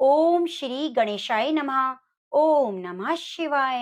ओम श्री गणेशाय नमः। ओम नमः शिवाय।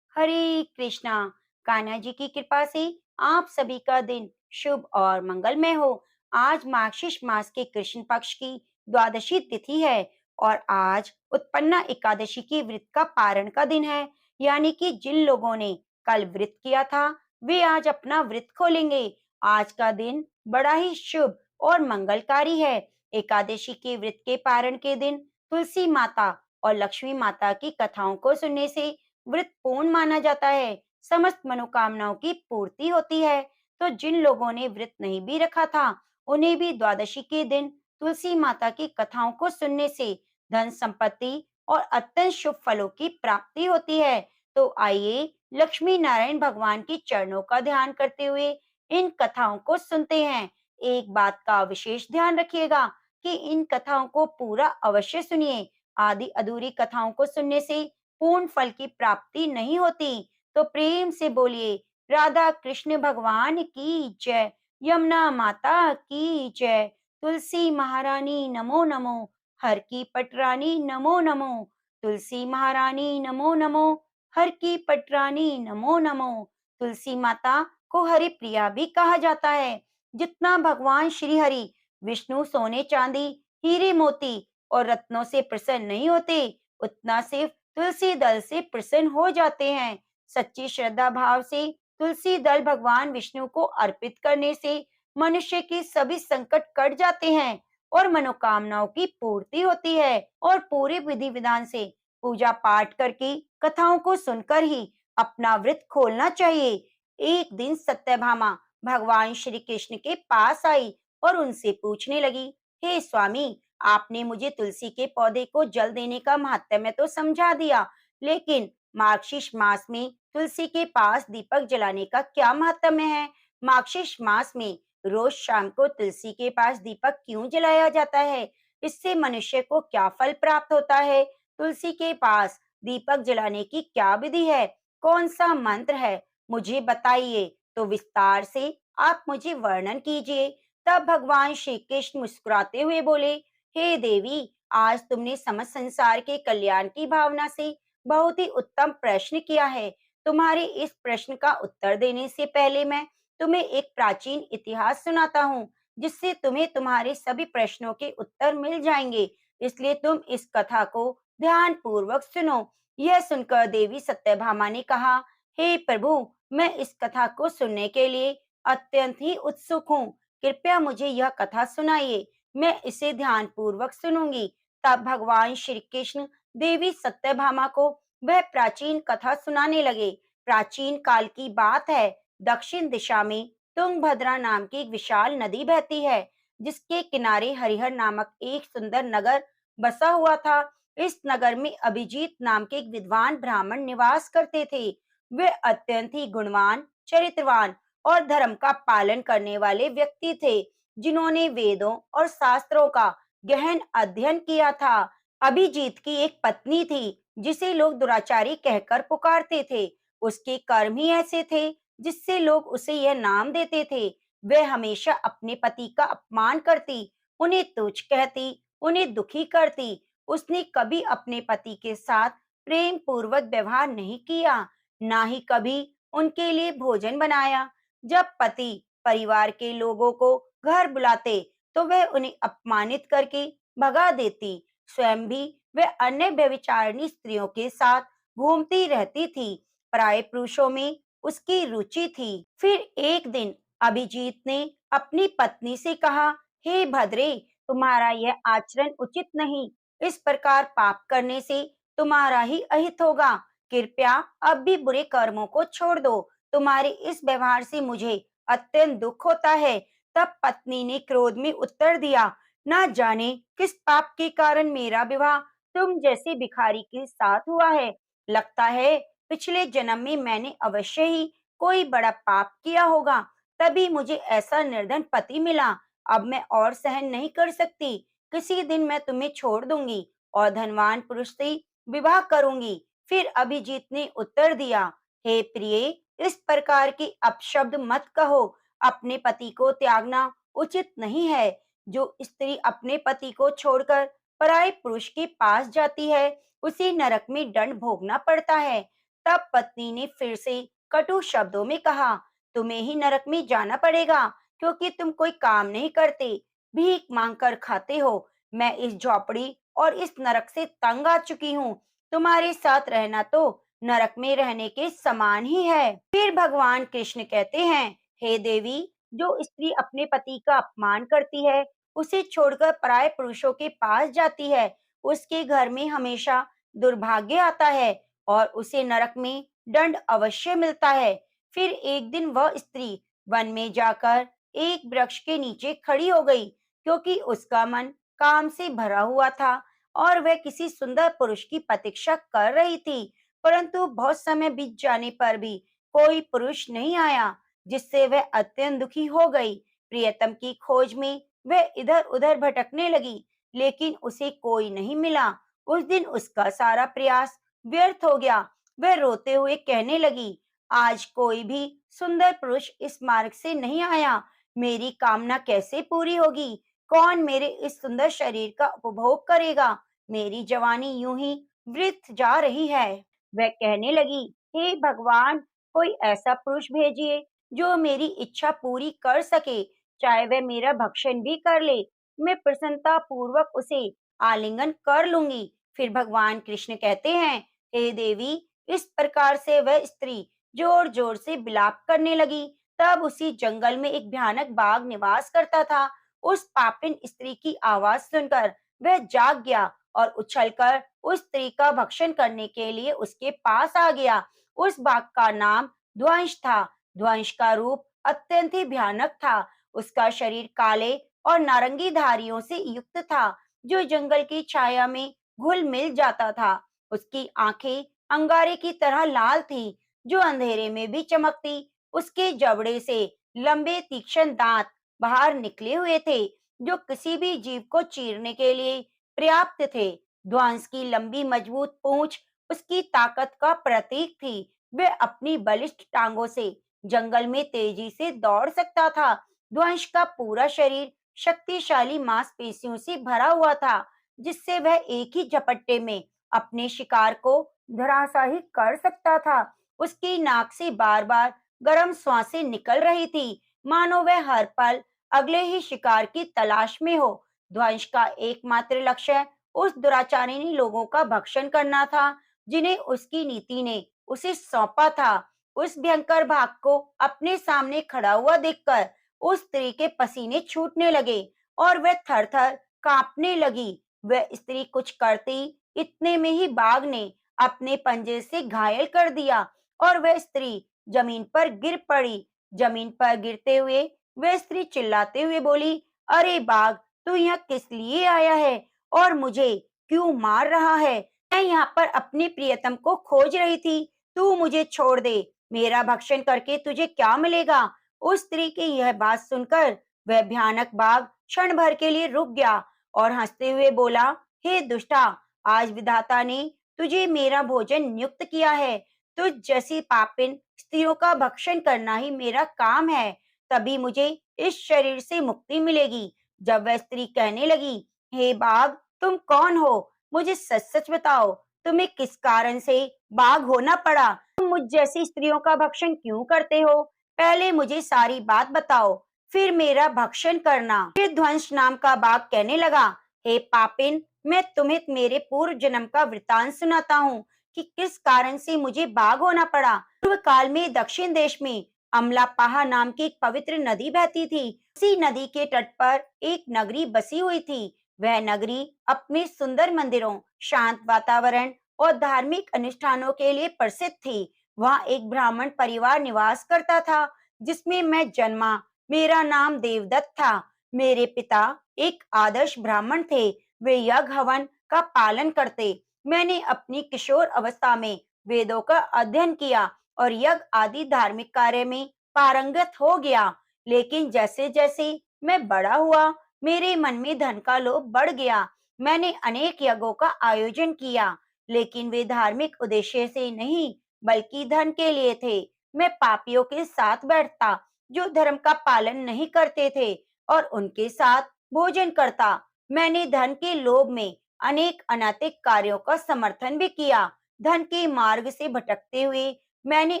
हरे कृष्णा। कान्हा जी की कृपा से आप सभी का दिन शुभ और मंगलमय हो। आज मार्गशीर्ष मास के कृष्ण पक्ष की द्वादशी तिथि है और आज उत्पन्ना एकादशी की व्रत का पारण का दिन है। यानी कि जिन लोगों ने कल व्रत किया था वे आज अपना व्रत खोलेंगे। आज का दिन बड़ा ही शुभ और मंगलकारी है। एकादशी के व्रत के पारण के दिन तुलसी माता और लक्ष्मी माता की कथाओं को सुनने से व्रत पूर्ण माना जाता है। समस्त मनोकामनाओं की पूर्ति होती है। तो जिन लोगों ने व्रत नहीं भी रखा था उन्हें भी द्वादशी के दिन तुलसी माता की कथाओं को सुनने से धन संपत्ति और अत्यंत शुभ फलों की प्राप्ति होती है। तो आइए लक्ष्मी नारायण भगवान के चरणों का ध्यान करते हुए इन कथाओं को सुनते हैं। एक बात का विशेष ध्यान रखिएगा कि इन कथाओं को पूरा अवश्य सुनिए। आदि अधूरी कथाओं को सुनने से पूर्ण फल की प्राप्ति नहीं होती। तो प्रेम से बोलिए राधा कृष्ण भगवान की जय। यमुना माता की जय। तुलसी महारानी नमो नमो। हर की पटरानी नमो नमो। तुलसी महारानी नमो नमो। हर की पटरानी नमो नमो। तुलसी माता को हरि प्रिया भी कहा जाता है। जितना भगवान श्री हरि विष्णु सोने चांदी हीरे मोती और रत्नों से प्रसन्न नहीं होते उतना सिर्फ तुलसी दल से प्रसन्न हो जाते हैं। सच्ची श्रद्धा भाव से तुलसी दल भगवान विष्णु को अर्पित करने से मनुष्य के सभी संकट कट जाते हैं और मनोकामनाओं की पूर्ति होती है। और पूरे विधि विधान से पूजा पाठ करके कथाओं को सुनकर ही अपना व्रत खोलना चाहिए। एक दिन सत्यभामा भगवान श्री कृष्ण के पास आई और उनसे पूछने लगी, हे स्वामी, आपने मुझे तुलसी के पौधे को जल देने का महात्म्य तो समझा दिया, लेकिन मार्गशीर्ष मास में तुलसी के पास दीपक जलाने का क्या महात्म्य है? मार्गशीर्ष मास में रोज शाम को तुलसी के पास दीपक क्यों जलाया जाता है? इससे मनुष्य को क्या फल प्राप्त होता है? तुलसी के पास दीपक जलाने की क्या विधि है? कौन सा मंत्र है? मुझे बताइए। तो विस्तार से आप मुझे वर्णन कीजिए। तब भगवान श्री कृष्ण मुस्कुराते हुए बोले, हे देवी, आज तुमने समस्त संसार के कल्याण की भावना से बहुत ही उत्तम प्रश्न किया है। तुम्हारे इस प्रश्न का उत्तर देने से पहले मैं तुम्हें एक प्राचीन इतिहास सुनाता हूँ, जिससे तुम्हें तुम्हारे सभी प्रश्नों के उत्तर मिल जाएंगे। इसलिए तुम इस कथा को ध्यान पूर्वक सुनो। यह सुनकर देवी सत्यभामा ने कहा, हे प्रभु, मैं इस कथा को सुनने के लिए अत्यंत ही उत्सुक हूँ। कृपया मुझे यह कथा सुनाइए, मैं इसे ध्यान पूर्वक सुनूंगी। तब भगवान श्री कृष्ण देवी सत्यभामा को वह प्राचीन कथा सुनाने लगे। प्राचीन काल की बात है। दक्षिण दिशा में तुंगभद्रा नाम की एक विशाल नदी बहती है, जिसके किनारे हरिहर नामक एक सुंदर नगर बसा हुआ था। इस नगर में अभिजीत नाम के एक विद्वान ब्राह्मण निवास करते थे। वे अत्यंत ही गुणवान, चरित्रवान और धर्म का पालन करने वाले व्यक्ति थे, जिन्होंने वेदों और शास्त्रों का गहन अध्ययन किया था। अभिजीत की एक पत्नी थी, जिसे लोग दुराचारी कहकर पुकारते थे। उसके कर्म ही ऐसे थे जिससे लोग उसे यह नाम देते थे। वह हमेशा अपने पति का अपमान करती, उन्हें तुच्छ कहती, उन्हें दुखी करती। उसने कभी अपने पति के साथ प्रेम पूर्वक व्यवहार नहीं किया, ना ही कभी उनके लिए भोजन बनाया। जब पति परिवार के लोगों को घर बुलाते तो वह उन्हें अपमानित करके भगा देती। स्वयं भी वह अन्य व्यभिचारिणी स्त्रियों के साथ घूमती रहती थी। पराये पुरुषों में उसकी रुचि थी। फिर एक दिन अभिजीत ने अपनी पत्नी से कहा, हे भद्रे, तुम्हारा यह आचरण उचित नहीं। इस प्रकार पाप करने से तुम्हारा ही अहित होगा। कृपया अब भी बुरे कर्मों को छोड़ दो। तुम्हारे इस व्यवहार से मुझे अत्यंत दुख होता है। तब पत्नी ने क्रोध में उत्तर दिया, ना जाने किस पाप के कारण मेरा विवाह तुम जैसे भिखारी के साथ हुआ है। लगता है पिछले जन्म में मैंने अवश्य ही कोई बड़ा पाप किया होगा, तभी मुझे ऐसा निर्धन पति मिला। अब मैं और सहन नहीं कर सकती। किसी दिन मैं तुम्हें छोड़ दूंगी और धनवान पुरुष से विवाह करूंगी। फिर अभिजीत ने उत्तर दिया, हे प्रिय, इस प्रकार की अपशब्द मत कहो। अपने पति को त्यागना उचित नहीं है। जो स्त्री अपने पति को छोड़कर पराये पुरुष के पास जाती है, उसे नरक में दंड भोगना पड़ता है। तब पत्नी ने फिर से कटु शब्दों में कहा, तुम्हें ही नरक में जाना पड़ेगा, क्योंकि तुम कोई काम नहीं करते, भीख मांग कर खाते हो। मैं इस झोपड़ी और इस नरक से तंग आ चुकी हूँ। तुम्हारे साथ रहना तो नरक में रहने के समान ही है। फिर भगवान कृष्ण कहते हैं, हे देवी, जो स्त्री अपने पति का अपमान करती है, उसे छोड़कर पराये पुरुषों के पास जाती है, उसके घर में हमेशा दुर्भाग्य आता है और उसे नरक में दंड अवश्य मिलता है। फिर एक दिन वह स्त्री वन में जाकर एक वृक्ष के नीचे खड़ी हो गई, क्योंकि उसका मन काम से भरा हुआ था और वह किसी सुंदर पुरुष की प्रतीक्षा कर रही थी। परंतु बहुत समय बीत जाने पर भी कोई पुरुष नहीं आया, जिससे वह अत्यंत दुखी हो गई। प्रियतम की खोज में वह इधर-उधर भटकने लगी, लेकिन उसे कोई नहीं मिला। उस दिन उसका सारा प्रयास व्यर्थ हो गया। वह रोते हुए कहने लगी, आज कोई भी सुंदर पुरुष इस मार्ग से नहीं आया। मेरी कामना कैसे पूरी होगी? कौन मेरे इस सुंदर शरीर का उपभोग करेगा? मेरी जवानी यूं ही वृथ जा रही है। वह कहने लगी, हे भगवान, कोई ऐसा पुरुष भेजिए जो मेरी इच्छा पूरी कर सके, चाहे वह मेरा भक्षण भी कर ले, मैं प्रसन्नता पूर्वक उसे आलिंगन कर लूंगी। फिर भगवान कृष्ण कहते हैं, हे देवी, इस प्रकार से वह स्त्री जोर जोर से विलाप करने लगी। तब उसी जंगल में एक भयानक बाघ निवास करता था। उस पापिन स्त्री की आवाज सुनकर वह जाग गया और उछलकर उस स्त्री का भक्षण करने के लिए उसके पास आ गया। उस बाघ का नाम ध्वंस था। ध्वंस का रूप अत्यंत ही भयानक था। उसका शरीर काले और नारंगी धारियों से युक्त था, जो जंगल की छाया में घुल मिल जाता था। उसकी आंखें अंगारे की तरह लाल थी, जो अंधेरे में भी चमकती। उसके जबड़े से लंबे तीक्ष्ण दांत बाहर निकले हुए थे, जो किसी भी जीव को चीरने के लिए पर्याप्त थे। ध्वंस की लंबी मजबूत पूंछ उसकी ताकत का प्रतीक थी। वह अपनी बलिष्ठ टांगों से जंगल में तेजी से दौड़ सकता था। ध्वंस का पूरा शरीर शक्तिशाली मांसपेशियों से भरा हुआ था, जिससे वह एक ही झपट्टे में अपने शिकार को धराशायी कर सकता था। उसकी नाक से बार बार गर्म श्वासें निकल रही थी, मानो वह हर पल अगले ही शिकार की तलाश में हो। ध्वंस का एकमात्र लक्ष्य उस दुराचारिणी लोगों का भक्षण करना था, जिन्हें उसकी नीति ने उसे सौंपा था। उस भयंकर भाग को अपने सामने खड़ा हुआ देखकर उस स्त्री के पसीने छूटने लगे और वह थर-थर कांपने लगी। वह स्त्री कुछ करती इतने में ही बाघ ने अपने पंजे से घायल कर दिया और वह स्त्री जमीन पर गिर पड़ी। जमीन पर गिरते हुए वह स्त्री चिल्लाते हुए बोली, अरे बाघ, तू यहाँ किस लिए आया है और मुझे क्यों मार रहा है? मैं यहाँ पर अपने प्रियतम को खोज रही थी। तू मुझे छोड़ दे। मेरा भक्षण करके तुझे क्या मिलेगा? उस स्त्री की यह बात सुनकर वह भयानक बाघ क्षण भर के लिए रुक गया और हंसते हुए बोला, हे दुष्टा, आज विधाता ने तुझे मेरा भोजन नियुक्त किया है। तुझ जैसी पापिन स्त्रियों का भक्षण करना ही मेरा काम है। तभी मुझे इस शरीर से मुक्ति मिलेगी। जब वह स्त्री कहने लगी, हे बाघ, तुम कौन हो? मुझे सच सच बताओ, तुम्हें किस कारण से बाघ होना पड़ा? तुम मुझ जैसी स्त्रियों का भक्षण क्यों करते हो? पहले मुझे सारी बात बताओ, फिर मेरा भक्षण करना। फिर ध्वंस नाम का बाघ कहने लगा, हे पापिन, मैं तुम्हें मेरे पूर्व जन्म का वृतांत सुनाता हूँ कि किस कारण से मुझे बाघ होना पड़ा। पूर्व काल में दक्षिण देश में अमलापाहा नाम की एक पवित्र नदी बहती थी। उसी नदी के तट पर एक नगरी बसी हुई थी। वह नगरी अपने सुंदर मंदिरों, शांत वातावरण और धार्मिक अनुष्ठानों के लिए प्रसिद्ध थी। वहाँ एक ब्राह्मण परिवार निवास करता था, जिसमें मैं जन्मा। मेरा नाम देवदत्त था। मेरे पिता एक आदर्श ब्राह्मण थे। वे यज्ञ हवन का पालन करते। मैंने अपनी किशोर अवस्था में वेदों का अध्ययन किया और यज्ञ आदि धार्मिक कार्य में पारंगत हो गया। लेकिन जैसे जैसे मैं बड़ा हुआ, मेरे मन में धन का लोभ बढ़ गया। मैंने अनेक यज्ञों का आयोजन किया, लेकिन वे धार्मिक उद्देश्य से नहीं, बल्कि धन के लिए थे। मैं पापियों के साथ बैठता, जो धर्म का पालन नहीं करते थे, और उनके साथ भोजन करता। मैंने धन के लोभ में अनेक अनैतिक कार्यों का समर्थन भी किया। धन के मार्ग से भटकते हुए मैंने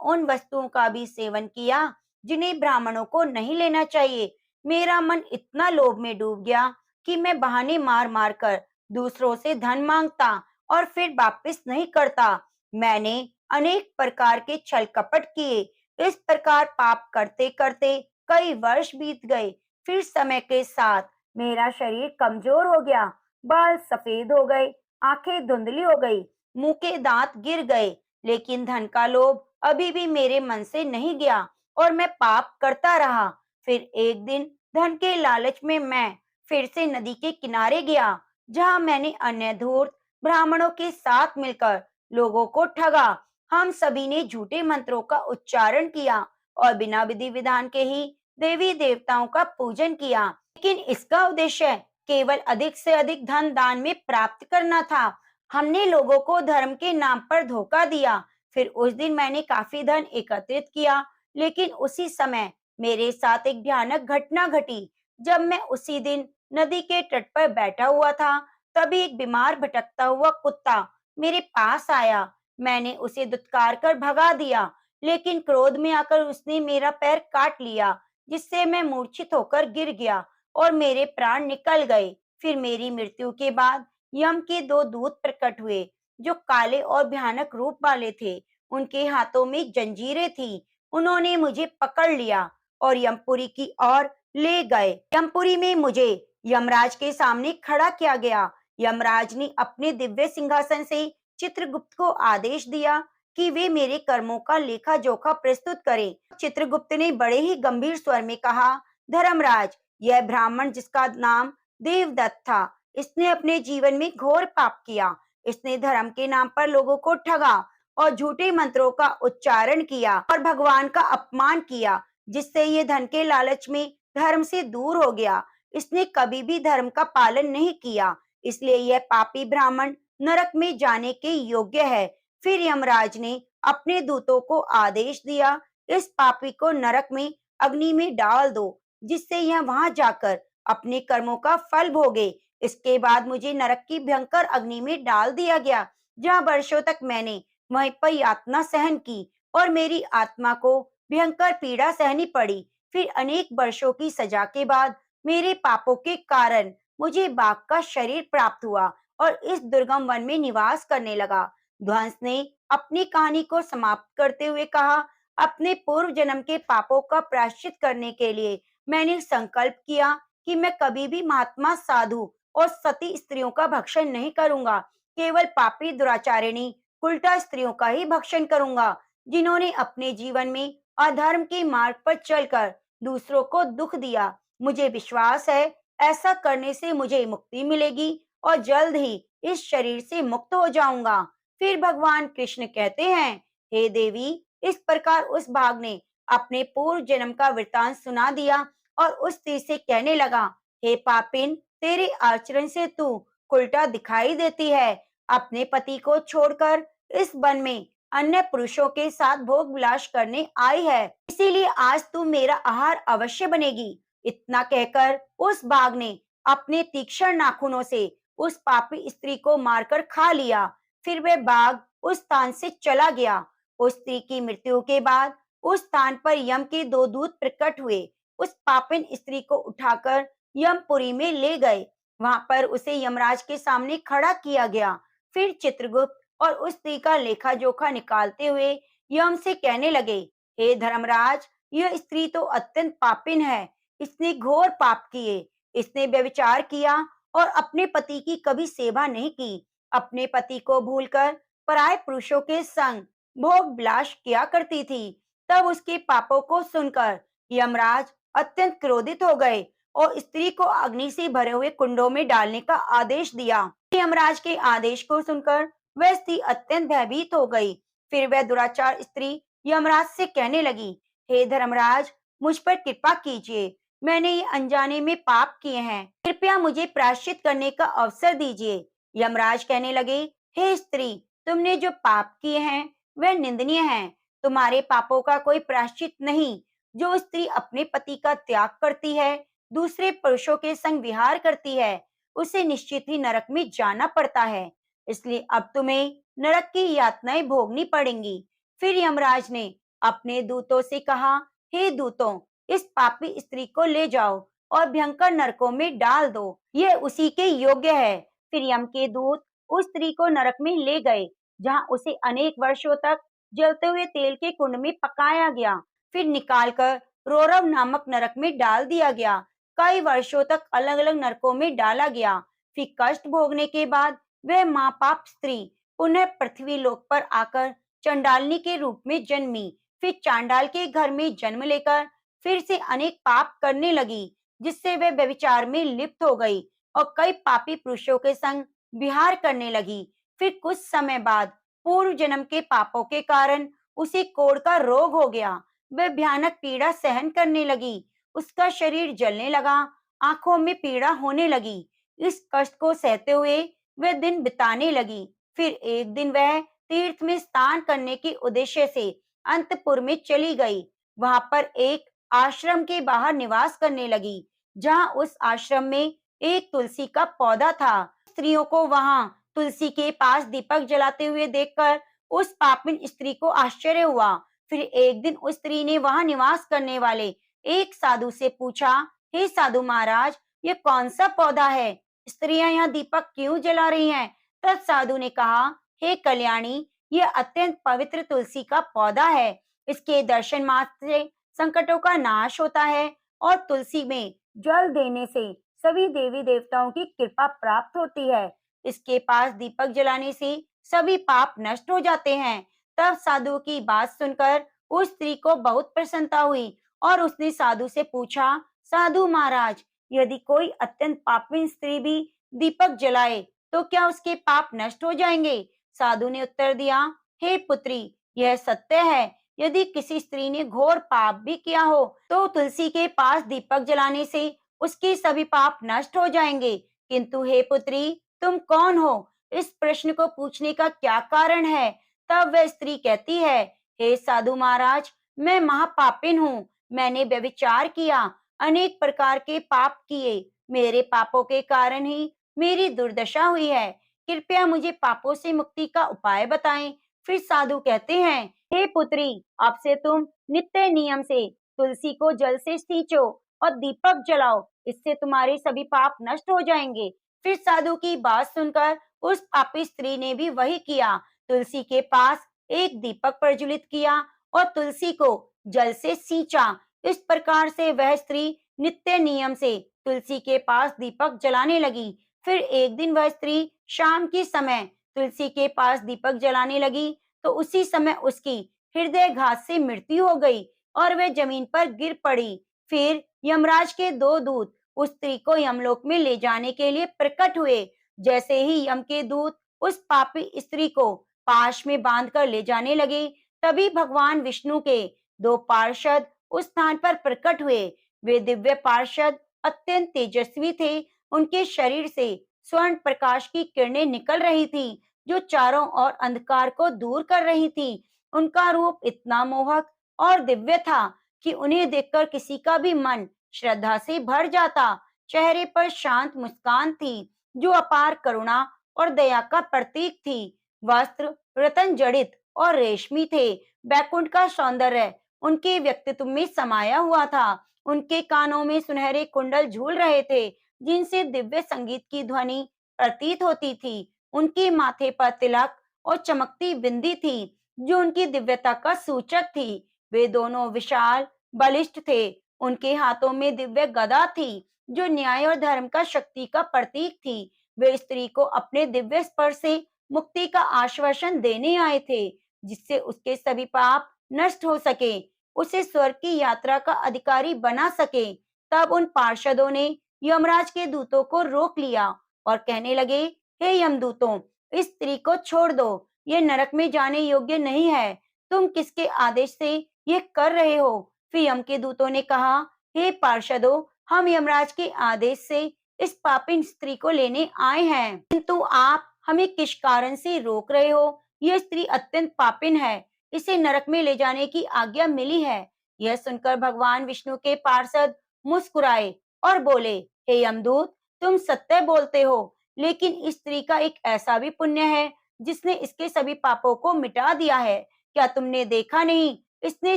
उन वस्तुओं का भी सेवन किया जिन्हें ब्राह्मणों को नहीं लेना चाहिए। मेरा मन इतना लोभ में डूब गया कि मैं बहाने मार मार कर दूसरों से धन मांगता और फिर वापस नहीं करता। मैंने अनेक प्रकार के छल कपट किए। इस प्रकार पाप करते करते कई वर्ष बीत गए। फिर समय के साथ मेरा शरीर कमजोर हो गया, बाल सफेद हो गए, आंखें धुंधली हो गई, मुंह के दांत गिर गए। लेकिन धन का लोभ अभी भी मेरे मन से नहीं गया और मैं पाप करता रहा। फिर एक दिन धन के लालच में मैं फिर से नदी के किनारे गया, जहां मैंने अन्य धूर्त ब्राह्मणों के साथ मिलकर लोगों को ठगा। हम सभी ने झूठे मंत्रों का उच्चारण किया और बिना विधि विधान के ही देवी देवताओं का पूजन किया। लेकिन इसका उद्देश्य केवल अधिक से अधिक धन दान में प्राप्त करना था। हमने लोगों को धर्म के नाम पर धोखा दिया। फिर उस दिन मैंने काफी धन एकत्रित किया, लेकिन उसी समय मेरे साथ एक भयानक घटना घटी। जब मैं उसी दिन नदी के तट पर बैठा हुआ था, तभी एक बीमार भटकता हुआ कुत्ता मेरे पास आया। मैंने उसे दुत्कार कर भगा दिया, लेकिन क्रोध में आकर उसने मेरा पैर काट लिया, जिससे मैं मूर्छित होकर गिर गया और मेरे प्राण निकल गए। फिर मेरी मृत्यु के बाद यम के दो दूत प्रकट हुए, जो काले और भयानक रूप वाले थे। उनके हाथों में जंजीरें थी। उन्होंने मुझे पकड़ लिया और यमपुरी की ओर ले गए। यमपुरी में मुझे यमराज के सामने खड़ा किया गया। यमराज ने अपने दिव्य सिंहासन से चित्रगुप्त को आदेश दिया कि वे मेरे कर्मों का लेखा जोखा प्रस्तुत करें। चित्रगुप्त ने बड़े ही गंभीर स्वर में कहा, धर्मराज, यह ब्राह्मण जिसका नाम देवदत्त था, इसने अपने जीवन में घोर पाप किया। इसने धर्म के नाम पर लोगों को ठगा और झूठे मंत्रों का उच्चारण किया और भगवान का अपमान किया, जिससे ये धन के लालच में धर्म से दूर हो गया। इसने कभी भी धर्म का पालन नहीं किया, इसलिए यह पापी ब्राह्मण नरक में जाने के योग्य है। फिर यमराज ने अपने दूतों को आदेश दिया, इस पापी को नरक में अग्नि में डाल दो, जिससे यह वहां जाकर अपने कर्मों का फल भोगे। इसके बाद मुझे नरक की भयंकर अग्नि में डाल दिया गया, जहां वर्षों तक मैंने वहीं पर यातना सहन की और मेरी आत्मा को भयंकर पीड़ा सहनी पड़ी। फिर अनेक वर्षों की सजा के बाद मेरे पापों के कारण मुझे बाघ का शरीर प्राप्त हुआ और इस दुर्गम वन में निवास करने लगा। ध्वंस ने अपनी कहानी को समाप्त करते हुए कहा, अपने पूर्व जन्म के पापों का प्रायश्चित करने के लिए मैंने संकल्प किया कि मैं कभी भी महात्मा, साधु और सती स्त्रियों का भक्षण नहीं करूंगा। केवल पापी, दुराचारिणी, उल्टा स्त्रियों का ही भक्षण करूंगा, जिन्होंने अपने जीवन में अधर्म के मार्ग पर चलकर दूसरों को दुख दिया। मुझे विश्वास है ऐसा करने से मुझे मुक्ति मिलेगी और जल्द ही इस शरीर से मुक्त हो जाऊंगा। फिर भगवान कृष्ण कहते हैं, हे देवी, इस प्रकार उस बाघ ने अपने पूर्व जन्म का वृतांत सुना दिया और उस स्त्री से कहने लगा, हे पापिन, तेरे आचरण से तू उल्टा दिखाई देती है। अपने पति को छोड़कर इस वन में अन्य पुरुषों के साथ भोग विलास करने आई है, इसीलिए आज तू मेरा आहार अवश्य बनेगी। इतना कहकर उस बाघ ने अपने तीक्ष्ण नाखूनों से उस पापी स्त्री को मारकर खा लिया। फिर वह बाघ उस स्थान से चला गया। उस स्त्री की मृत्यु के बाद उस स्थान पर यम के दो दूत प्रकट हुए। उस पापिन स्त्री को उठाकर यमपुरी में ले गए। वहां पर उसे यमराज के सामने खड़ा किया गया। फिर चित्रगुप्त और उस स्त्री का लेखा जोखा निकालते हुए यम से कहने लगे, हे धर्मराज, यह स्त्री तो अत्यंत पापिन है। इसने घोर पाप किए। इसने व्यभिचार किया और अपने पति की कभी सेवा नहीं की। अपने पति को भूलकर पराये पुरुषों के संग भोग विलास किया करती थी। तब उसके पापों को सुनकर यमराज अत्यंत क्रोधित हो गए और स्त्री को अग्नि से भरे हुए कुंडों में डालने का आदेश दिया। यमराज के आदेश को सुनकर वह स्त्री अत्यंत भयभीत हो गई। फिर वह दुराचार स्त्री यमराज से कहने लगी, हे धर्मराज, मुझ पर कृपा कीजिए। मैंने ये अनजाने में पाप किए हैं। कृपया मुझे प्रायश्चित करने का अवसर दीजिए। यमराज कहने लगे, हे स्त्री, तुमने जो पाप किए हैं वह निंदनीय हैं। तुम्हारे पापों का कोई प्रायश्चित नहीं। जो स्त्री अपने पति का त्याग करती है, दूसरे पुरुषों के संग विहार करती है, उसे निश्चित ही नरक में जाना पड़ता है, इसलिए अब तुम्हें नरक की यातनाएं भोगनी पड़ेंगी। फिर यमराज ने अपने दूतों से कहा, हे दूतों, इस पापी स्त्री को ले जाओ और भयंकर नरकों में डाल दो, ये उसी के योग्य है। फिर यम के दूत उस स्त्री को नरक में ले गए, जहां उसे अनेक वर्षों तक जलते हुए तेल के कुंड में पकाया गया, फिर निकालकर रोरव नामक नरक में डाल दिया गया। कई वर्षों तक अलग अलग नरकों में डाला गया। फिर कष्ट भोगने के बाद वह महापाप स्त्री पुनः पृथ्वी लोक पर आकर चंडालनी के रूप में जन्मी। फिर चांडाल के घर में जन्म लेकर फिर से अनेक पाप करने लगी, जिससे वह व्यभिचार में लिप्त हो गई और कई पापी पुरुषों के संग विहार करने लगी। फिर कुछ समय बाद पूर्व जन्म के पापों के कारण उसे कोढ़ का रोग हो गया। वह भयानक पीड़ा सहन करने लगी। उसका शरीर जलने लगा, आंखों में पीड़ा होने लगी। इस कष्ट को सहते हुए वह दिन बिताने लगी। फिर एक दिन वह तीर्थ में स्नान करने के उद्देश्य से अंतपुर में चली गई। वहां पर एक आश्रम के बाहर निवास करने लगी, जहां उस आश्रम में एक तुलसी का पौधा था। स्त्रियों को वहां तुलसी के पास दीपक जलाते हुए देखकर उस पापिन स्त्री को आश्चर्य हुआ। फिर एक दिन उस स्त्री ने वहां निवास करने वाले एक साधु से पूछा, हे साधु महाराज, ये कौन सा पौधा है? स्त्रियां यहाँ दीपक क्यों जला रही हैं? तब साधु ने कहा, हे कल्याणी, ये अत्यंत पवित्र तुलसी का पौधा है। इसके दर्शन मात्र से संकटों का नाश होता है और तुलसी में जल देने से सभी देवी देवताओं की कृपा प्राप्त होती है। इसके पास दीपक जलाने से सभी पाप नष्ट हो जाते हैं। तब साधु की बात सुनकर उस स्त्री को बहुत प्रसन्नता हुई और उसने साधु से पूछा, साधु महाराज, यदि कोई अत्यंत पापी स्त्री भी दीपक जलाए तो क्या उसके पाप नष्ट हो जाएंगे? साधु ने उत्तर दिया, हे पुत्री, यह सत्य है। यदि किसी स्त्री ने घोर पाप भी किया हो तो तुलसी के पास दीपक जलाने से उसके सभी पाप नष्ट हो जाएंगे। किंतु हे पुत्री, तुम कौन हो? इस प्रश्न को पूछने का क्या कारण है? तब वह स्त्री कहती है, हे साधु महाराज, मैं महापापिन हूँ। मैंने व्यभिचार किया, अनेक प्रकार के पाप किए। मेरे पापों के कारण ही मेरी दुर्दशा हुई है। कृपया मुझे पापों से मुक्ति का उपाय बताएं। फिर साधु कहते हैं, हे पुत्री, अब से तुम नित्य नियम से तुलसी को जल से सींचो और दीपक जलाओ, इससे तुम्हारे सभी पाप नष्ट हो जाएंगे। फिर साधु की बात सुनकर उस पापी स्त्री ने भी वही किया। तुलसी के पास एक दीपक प्रज्वलित किया और तुलसी को जल से सींचा। इस प्रकार से वह स्त्री नित्य नियम से तुलसी के पास दीपक जलाने लगी। फिर एक दिन वह स्त्री शाम के समय तुलसी के पास दीपक जलाने लगी तो उसी समय उसकी हृदयघात से मृत्यु हो गई और वह जमीन पर गिर पड़ी। फिर यमराज के दो दूत उस स्त्री को यमलोक में ले जाने के लिए प्रकट हुए। जैसे ही यम के दूत उस पापी स्त्री को पाश में बांधकर ले जाने लगे, तभी भगवान विष्णु के दो पार्षद उस स्थान पर प्रकट हुए। वे दिव्य पार्षद अत्यंत तेजस्वी थे। उनके शरीर से स्वर्ण प्रकाश की किरणें निकल रही थी, जो चारों ओर अंधकार को दूर कर रही थी। उनका रूप इतना मोहक और दिव्य था कि उन्हें देखकर किसी का भी मन श्रद्धा से भर जाता। चेहरे पर शांत मुस्कान थी, जो अपार करुणा और दया का प्रतीक थी। वस्त्र रतन जड़ित और रेशमी थे। बैकुंठ का सौंदर्य उनके व्यक्तित्व में समाया हुआ था। उनके कानों में सुनहरे कुंडल झूल रहे थे, जिनसे दिव्य संगीत की ध्वनि प्रतीत होती थी। उनके माथे पर तिलक और चमकती बिंदी थी, जो उनकी दिव्यता का सूचक थी। वे दोनों विशाल बलिष्ठ थे। उनके हाथों में दिव्य गदा थी, जो न्याय और धर्म का शक्ति का प्रतीक थी। वे स्त्री को अपने दिव्य स्पर्श से मुक्ति का आश्वासन देने आए थे, जिससे उसके सभी पाप नष्ट हो सके, उसे स्वर्ग की यात्रा का अधिकारी बना सके। तब उन पार्षदों ने यमराज के दूतों को रोक लिया और कहने लगे, हे यमदूतों, इस स्त्री को छोड़ दो, ये नरक में जाने योग्य नहीं है। तुम किसके आदेश से ये कर रहे हो? फिर यम के दूतों ने कहा, हे पार्षदों, हम यमराज के आदेश से इस पापिन स्त्री को लेने आए हैं, किंतु आप हमें किस कारण से रोक रहे हो? यह स्त्री अत्यंत पापिन है, इसे नरक में ले जाने की आज्ञा मिली है। यह सुनकर भगवान विष्णु के पार्षद मुस्कुराए और बोले, हे यमदूत, तुम सत्य बोलते हो, लेकिन इस स्त्री का एक ऐसा भी पुण्य है जिसने इसके सभी पापों को मिटा दिया है। क्या तुमने देखा नहीं, इसने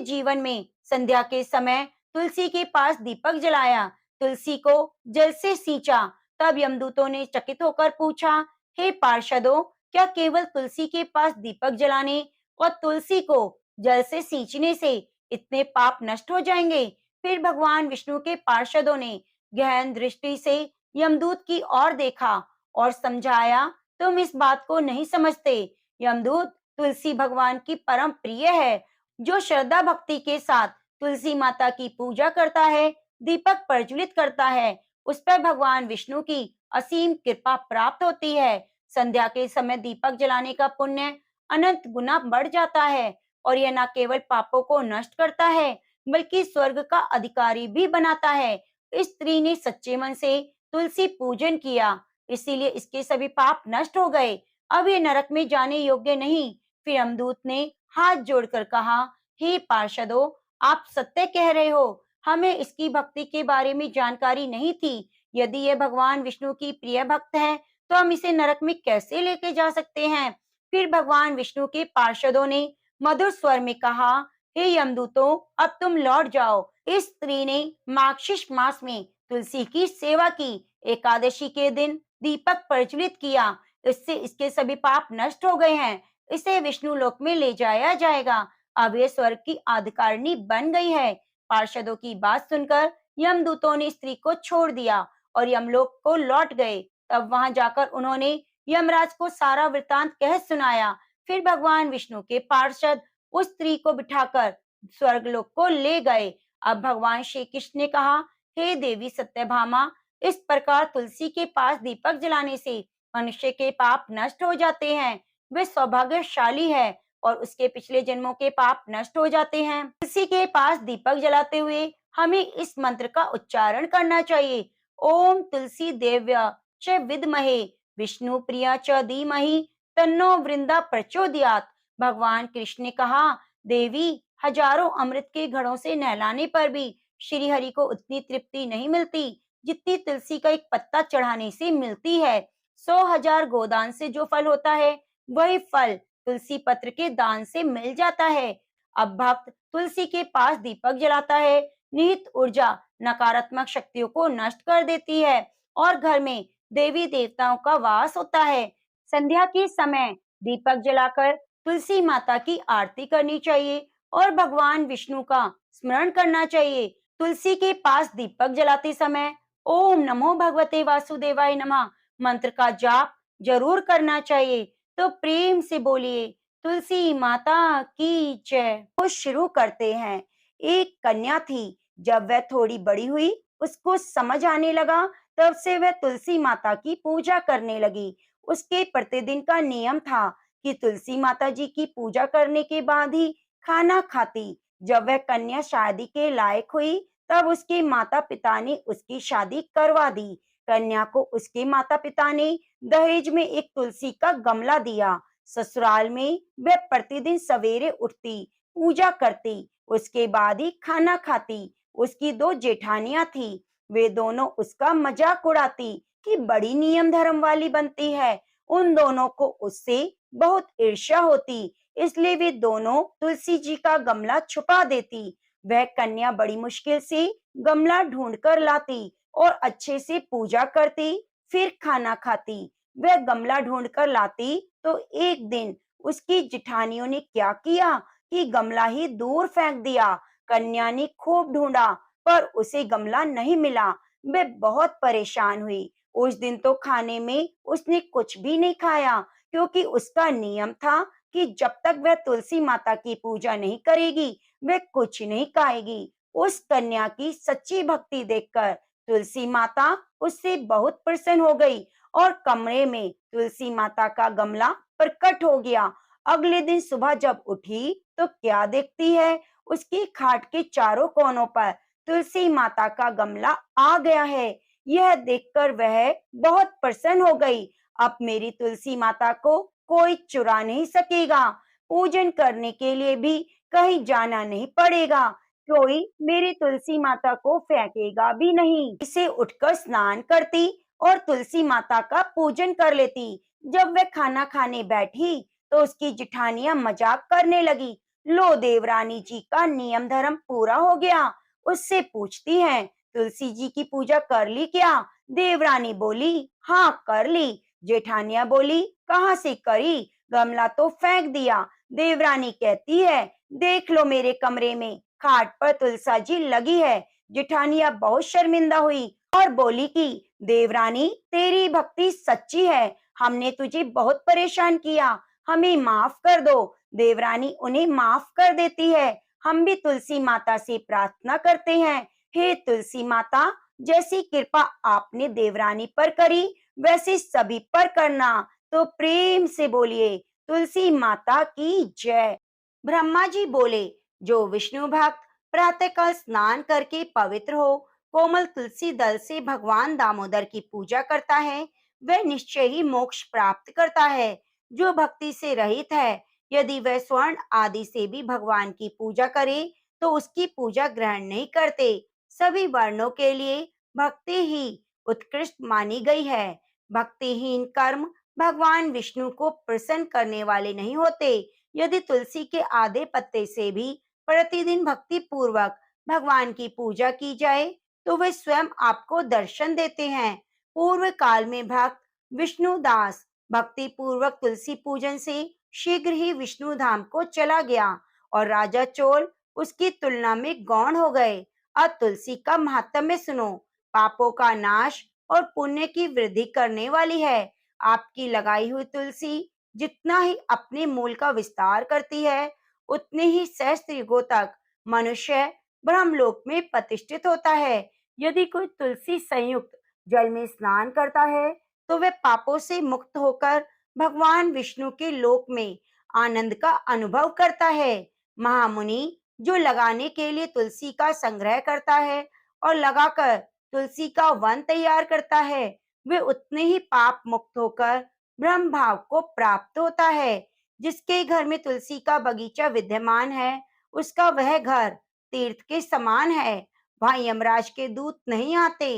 जीवन में संध्या के समय तुलसी के पास दीपक जलाया, तुलसी को जल से सींचा। तब यमदूतों ने चकित होकर पूछा, हे पार्षदों, क्या केवल तुलसी के पास दीपक जलाने और तुलसी को जल से सींचने से इतने पाप नष्ट हो जाएंगे? फिर भगवान विष्णु के पार्षदों ने गहन दृष्टि से यमदूत की ओर देखा और समझाया, तुम इस बात को नहीं समझते। यमदूत, तुलसी भगवान की परम प्रिय है। जो श्रद्धा भक्ति के साथ तुलसी माता की पूजा करता है, दीपक प्रज्वलित करता है, उस पर भगवान विष्णु की असीम कृपा प्राप्त होती है। संध्या के समय दीपक जलाने का पुण्य अनंत गुना बढ़ जाता है और यह न केवल पापों को नष्ट करता है, बल्कि स्वर्ग का अधिकारी भी बनाता है। इस स्त्री ने सच्चे मन से तुलसी पूजन किया, इसीलिए इसके सभी पाप नष्ट हो गए। अब ये नरक में जाने योग्य नहीं। फिर यमदूत ने हाथ जोड़कर कहा, हे पार्षदों, आप सत्य कह रहे हो, हमें इसकी भक्ति के बारे में जानकारी नहीं थी। यदि यह भगवान विष्णु की प्रिय भक्त है, तो हम इसे नरक में कैसे लेके जा सकते हैं? फिर भगवान विष्णु के पार्षदों ने मधुर स्वर में कहा, हे यमदूतों, अब तुम लौट जाओ। इस स्त्री ने मार्गशीर्ष मास में तुलसी की सेवा की, एकादशी के दिन दीपक प्रज्वलित किया, इससे इसके सभी पाप नष्ट हो गए हैं। इसे विष्णु लोक में ले जाया जाएगा। अब ये स्वर्ग की अधिकारिणी बन गई है। पार्षदों की बात सुनकर यमदूतों ने स्त्री को छोड़ दिया और यमलोक को लौट गए। तब वहां जाकर उन्होंने यमराज को सारा वृतांत कह सुनाया। फिर भगवान विष्णु के पार्षद उस स्त्री को बिठाकर स्वर्गलोक को ले गए। अब भगवान श्री कृष्ण ने कहा, हे देवी सत्यभामा, इस प्रकार तुलसी के पास दीपक जलाने से मनुष्य के पाप नष्ट हो जाते हैं। वे सौभाग्यशाली है और उसके पिछले जन्मों के पाप नष्ट हो जाते हैं। तुलसी के पास दीपक जलाते हुए हमें इस मंत्र का उच्चारण करना चाहिए, ओम तुलसी देव्य च विद्महे विष्णु प्रिया च धीमहि तन्नो वृंदा प्रचोदयात्। भगवान कृष्ण ने कहा, देवी, हजारों अमृत के घड़ों से नहलाने पर भी श्री हरि को उतनी तृप्ति नहीं मिलती जितनी तुलसी का एक पत्ता चढ़ाने से मिलती है। 100,000 गोदान से जो फल होता है, वही फल तुलसी पत्र के दान से मिल जाता है। अब भक्त तुलसी के पास दीपक जलाता है, निहित ऊर्जा नकारात्मक शक्तियों को नष्ट कर देती है और घर में देवी देवताओं का वास होता है। संध्या के समय दीपक जलाकर तुलसी माता की आरती करनी चाहिए और भगवान विष्णु का स्मरण करना चाहिए। तुलसी के पास दीपक जलाते समय ओम नमो भगवते वासुदेवाय नमः मंत्र का जाप जरूर करना चाहिए। तो प्रेम से बोलिए, तुलसी माता की जय। वो शुरू करते हैं। एक कन्या थी, जब वह थोड़ी बड़ी हुई, उसको समझ आने लगा, तब से वह तुलसी माता की पूजा करने लगी। उसके प्रतिदिन का नियम था कि तुलसी माता जी की पूजा करने के बाद ही खाना खाती। जब वह कन्या शादी के लायक हुई, तब उसके माता पिता ने उसकी शादी करवा दी। कन्या को उसके माता पिता ने दहेज में एक तुलसी का गमला दिया। ससुराल में वह प्रतिदिन सवेरे उठती, पूजा करती, उसके बाद ही खाना खाती। उसकी 2 जेठानियां थी, वे दोनों उसका मजाक उड़ाती कि बड़ी नियम धर्म वाली बनती है। उन दोनों को उससे बहुत ईर्ष्या होती, इसलिए वे दोनों तुलसी जी का गमला छुपा देती। वह कन्या बड़ी मुश्किल से गमला ढूंढ कर लाती और अच्छे से पूजा करती, फिर खाना खाती। वह गमला ढूंढ कर लाती तो एक दिन उसकी जिठानियों ने क्या किया कि गमला ही दूर फेंक दिया। कन्या ने खूब ढूंढा, पर उसे गमला नहीं मिला। वह बहुत परेशान हुई। उस दिन तो खाने में उसने कुछ भी नहीं खाया, क्योंकि उसका नियम था कि जब तक वह तुलसी माता की पूजा नहीं करेगी, वह कुछ नहीं खाएगी। उस कन्या की सच्ची भक्ति देखकर तुलसी माता उससे बहुत प्रसन्न हो गई और कमरे में तुलसी माता का गमला प्रकट हो गया। अगले दिन सुबह जब उठी तो क्या देखती है, उसकी खाट के चारों कोनों पर तुलसी माता का गमला आ गया है। यह देखकर वह बहुत प्रसन्न हो गई। अब मेरी तुलसी माता को कोई चुरा नहीं सकेगा। पूजन करने के लिए भी कहीं जाना नहीं पड़ेगा। कोई मेरी तुलसी माता को फेंकेगा भी नहीं। इसे उठकर स्नान करती और तुलसी माता का पूजन कर लेती। जब वह खाना खाने बैठी तो उसकी जिठानियां मजाक करने लगी। लो, देवरानी जी का नियम धर्म पूरा हो गया। उससे पूछती है, तुलसी जी की पूजा कर ली क्या? देवरानी बोली, हाँ कर ली। जेठानिया बोली, कहाँ से करी? गमला तो फेंक दिया। देवरानी कहती है, देख लो मेरे कमरे में खाट पर तुलसा जी लगी है। जेठानिया बहुत शर्मिंदा हुई और बोली कि देवरानी, तेरी भक्ति सच्ची है, हमने तुझे बहुत परेशान किया, हमें माफ कर दो। देवरानी उन्हें माफ कर देती है। हम भी तुलसी माता से प्रार्थना करते हैं, हे तुलसी माता, जैसी कृपा आपने देवरानी पर करी वैसे सभी पर करना। तो प्रेम से बोलिए, तुलसी माता की जय। ब्रह्मा जी बोले, जो विष्णु भक्त प्रातःकाल स्नान करके पवित्र हो कोमल तुलसी दल से भगवान दामोदर की पूजा करता है, वह निश्चय ही मोक्ष प्राप्त करता है। जो भक्ति से रहित है, यदि वह स्वर्ण आदि से भी भगवान की पूजा करे तो उसकी पूजा ग्रहण नहीं करते। सभी वर्णों के लिए भक्ति ही उत्कृष्ट मानी गई है। भक्तिहीन कर्म भगवान विष्णु को प्रसन्न करने वाले नहीं होते। यदि तुलसी के आधे पत्ते से भी प्रतिदिन भक्ति पूर्वक भगवान की पूजा की जाए तो वे स्वयं आपको दर्शन देते हैं। पूर्व काल में भक्त विष्णुदास भक्ति पूर्वक तुलसी पूजन से शीघ्र ही विष्णु धाम को चला गया और राजा चोल उसकी तुलना में गौण हो गए। अब तुलसी का महात्म्य सुनो। पापों का नाश और पुण्य की वृद्धि करने वाली है। आपकी लगाई हुई तुलसी जितना ही अपने मूल का विस्तार करती है, उतने ही सहस्त्र युगों तक मनुष्य ब्रह्मलोक में प्रतिष्ठित होता है। यदि कोई तुलसी संयुक्त जल में स्नान करता है तो वह पापों से मुक्त होकर भगवान विष्णु के लोक में आनंद का अनुभव करता है। महामुनि जो लगाने के लिए तुलसी का संग्रह करता है और लगाकर तुलसी का वन तैयार करता है, वे उतने ही पाप मुक्त होकर ब्रह्म भाव को प्राप्त होता है। जिसके घर में तुलसी का बगीचा विद्यमान है, उसका वह घर तीर्थ के समान है। वहां यमराज के दूत नहीं आते।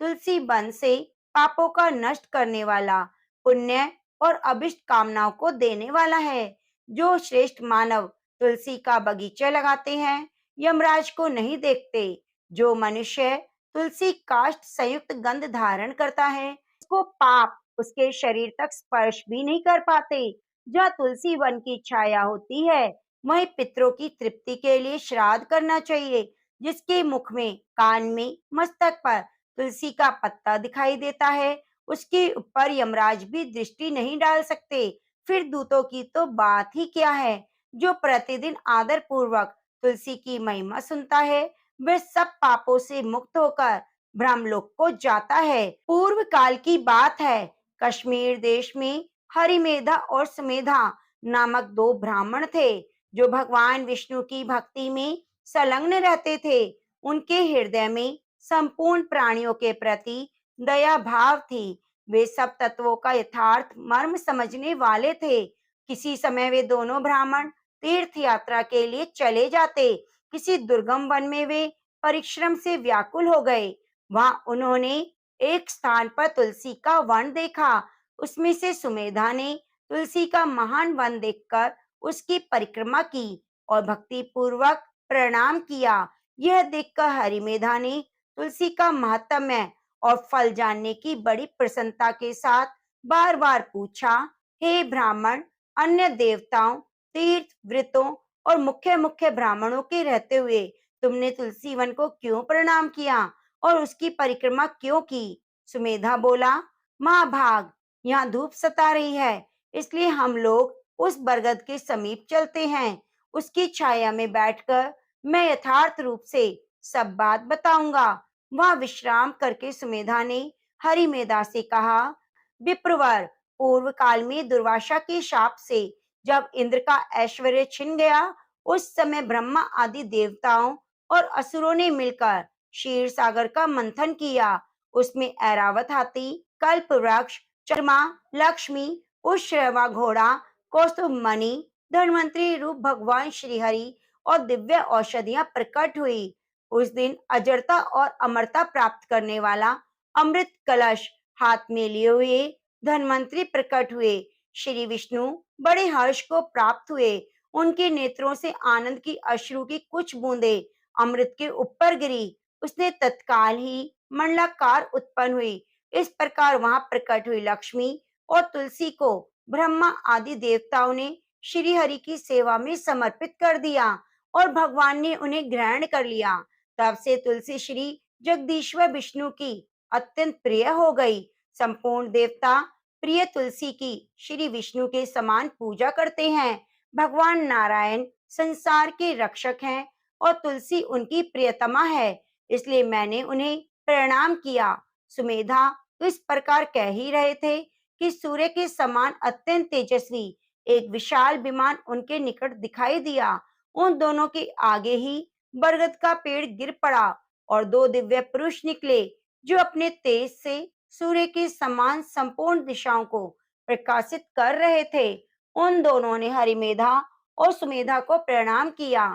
तुलसी वन से पापों का नष्ट करने वाला, पुण्य और अभिष्ट कामनाओं को देने वाला है। जो श्रेष्ठ मानव तुलसी का बगीचा लगाते हैं, यमराज को नहीं देखते। जो मनुष्य तुलसी काष्ठ संयुक्त गंध धारण करता है, उसको पाप उसके शरीर तक स्पर्श भी नहीं कर पाते। जहाँ तुलसी वन की छाया होती है, वहीं पितरों की तृप्ति के लिए श्राद्ध करना चाहिए। जिसके मुख में, कान में, मस्तक पर तुलसी का पत्ता दिखाई देता है, उसके ऊपर यमराज भी दृष्टि नहीं डाल सकते। फिर दूतों की तो बात ही क्या है। जो प्रतिदिन आदर पूर्वक तुलसी की महिमा सुनता है, वह सब पापों से मुक्त होकर ब्रह्मलोक को जाता है। पूर्व काल की बात है। कश्मीर देश में हरिमेधा और सुमेधा नामक दो ब्राह्मण थे जो भगवान विष्णु की भक्ति में संलग्न रहते थे। उनके हृदय में संपूर्ण प्राणियों के प्रति दया भाव थी। वे सब तत्वों का यथार्थ मर्म समझने वाले थे। किसी समय वे दोनों ब्राह्मण तीर्थ यात्रा के लिए चले जाते। किसी दुर्गम वन में वे परिश्रम से व्याकुल हो गए। वहां उन्होंने एक स्थान पर तुलसी का वन देखा। उसमें से सुमेधा ने तुलसी का महान वन देखकर उसकी परिक्रमा की और भक्ति पूर्वक प्रणाम किया। यह देखकर हरिमेधा ने तुलसी का महात्म्य और फल जानने की बड़ी प्रसन्नता के साथ बार बार पूछा, हे ब्राह्मण, अन्य देवताओं, तीर्थ व्रतों और मुख्य मुख्य ब्राह्मणों के रहते हुए तुमने तुलसी वन को क्यों प्रणाम किया और उसकी परिक्रमा क्यों की? सुमेधा बोला, महाभाग, यहाँ धूप सता रही है, इसलिए हम लोग उस बरगद के समीप चलते हैं। उसकी छाया में बैठकर मैं यथार्थ रूप से सब बात बताऊंगा। वहां विश्राम करके सुमेधा ने हरिमेधा से कहा, विप्रवर, पूर्व काल में दुर्वासा के शाप से जब इंद्र का ऐश्वर्य छिन गया, उस समय ब्रह्मा आदि देवताओं और असुरों ने मिलकर क्षीर सागर का मंथन किया। उसमें ऐरावत हाथी, कल्प वृक्ष, चरमा, लक्ष्मी, उश्रवा घोड़ा, कौस्तुभ मणि, धन्वंतरी रूप भगवान श्रीहरि और दिव्य औषधियां प्रकट हुई। उस दिन अजरता और अमरता प्राप्त करने वाला अमृत कलश हाथ में लिए हुए धन्वंतरी प्रकट हुए। श्री विष्णु बड़े हर्ष को प्राप्त हुए। उनके नेत्रों से आनंद की अश्रु की कुछ बूंदें अमृत के ऊपर गिरी। उसने तत्काल ही मंडलाकार उत्पन्न हुई। इस प्रकार वहां प्रकट हुई लक्ष्मी और तुलसी को ब्रह्मा आदि देवताओं ने श्री हरि की सेवा में समर्पित कर दिया और भगवान ने उन्हें ग्रहण कर लिया। तब से तुलसी श्री जगदीश्वर विष्णु की अत्यंत प्रिय हो गई। संपूर्ण देवता प्रिय तुलसी की श्री विष्णु के समान पूजा करते हैं। भगवान नारायण संसार के रक्षक हैं और तुलसी उनकी प्रियतमा है, इसलिए मैंने उन्हें प्रणाम किया। सुमेधा तो इस प्रकार कह ही रहे थे कि सूर्य के समान अत्यंत तेजस्वी एक विशाल विमान उनके निकट दिखाई दिया। उन दोनों के आगे ही बरगद का पेड़ गिर पड़ा और दो दिव्य पुरुष निकले जो अपने तेज से सूर्य के समान संपूर्ण दिशाओं को प्रकाशित कर रहे थे। उन दोनों ने हरिमेधा और सुमेधा को प्रणाम किया।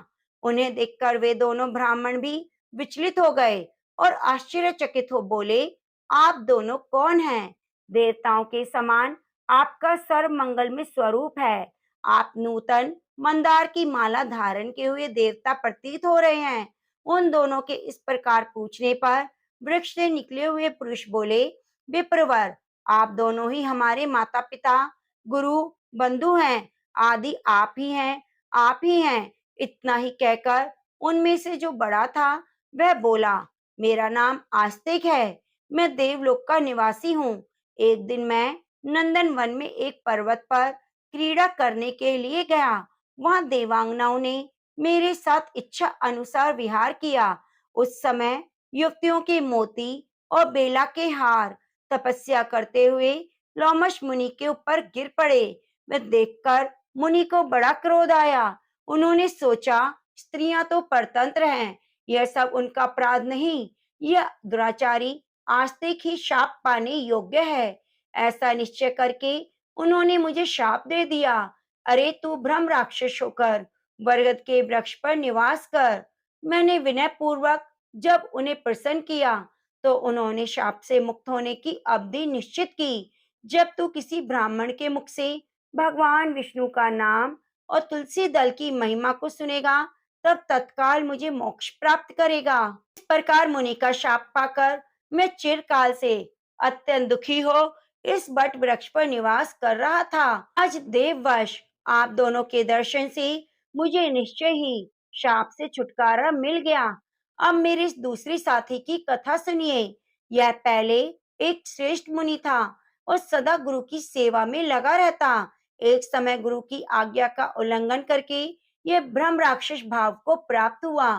उन्हें देखकर वे दोनों ब्राह्मण भी विचलित हो गए और आश्चर्यचकित हो बोले, आप दोनों कौन हैं? देवताओं के समान आपका सर्व मंगल में स्वरूप है। आप नूतन मंदार की माला धारण किए हुए देवता प्रतीत हो रहे हैं। उन दोनों के इस प्रकार पूछने पर वृक्ष से निकले हुए पुरुष बोले, विप्रवर, आप दोनों ही हमारे माता पिता, गुरु, बंधु हैं। आदि आप ही हैं, आप ही हैं। इतना ही कहकर उनमें से जो बड़ा था वह बोला, मेरा नाम आस्तिक है। मैं देवलोक का निवासी हूँ। एक दिन मैं नंदन वन में एक पर्वत पर क्रीड़ा करने के लिए गया। वहां देवांगनाओं ने मेरे साथ इच्छा अनुसार विहार किया। उस समय युवतियों के मोती और बेला के हार तपस्या करते हुए लोमश मुनि के ऊपर गिर पड़े। वह देखकर मुनि को बड़ा क्रोध आया। उन्होंने सोचा, स्त्रियां तो परतंत्र हैं, यह सब उनका अपराध नहीं, यह दुराचारी आस्तिक ही शाप पाने योग्य है। ऐसा निश्चय करके उन्होंने मुझे शाप दे दिया। अरे तू ब्रह्म राक्षस होकर बरगद के वृक्ष पर निवास कर। मैंने विनय पूर्वक जब उन्हें प्रसन्न किया तो उन्होंने शाप से मुक्त होने की अवधि निश्चित की। जब तू किसी ब्राह्मण के मुख से भगवान विष्णु का नाम और तुलसी दल की महिमा को सुनेगा, तब तत्काल मुझे मोक्ष प्राप्त करेगा। इस प्रकार मुनि का शाप पाकर मैं चिरकाल से अत्यंत दुखी हो इस बट वृक्ष पर निवास कर रहा था। आज देववश आप दोनों के दर्शन से मुझे निश्चय ही शाप से छुटकारा मिल गया। अब मेरे इस दूसरी साथी की कथा सुनिए। यह पहले एक श्रेष्ठ मुनि था और सदा गुरु की सेवा में लगा रहता। एक समय गुरु की आज्ञा का उल्लंघन करके यह ब्रह्म राक्षस भाव को प्राप्त हुआ,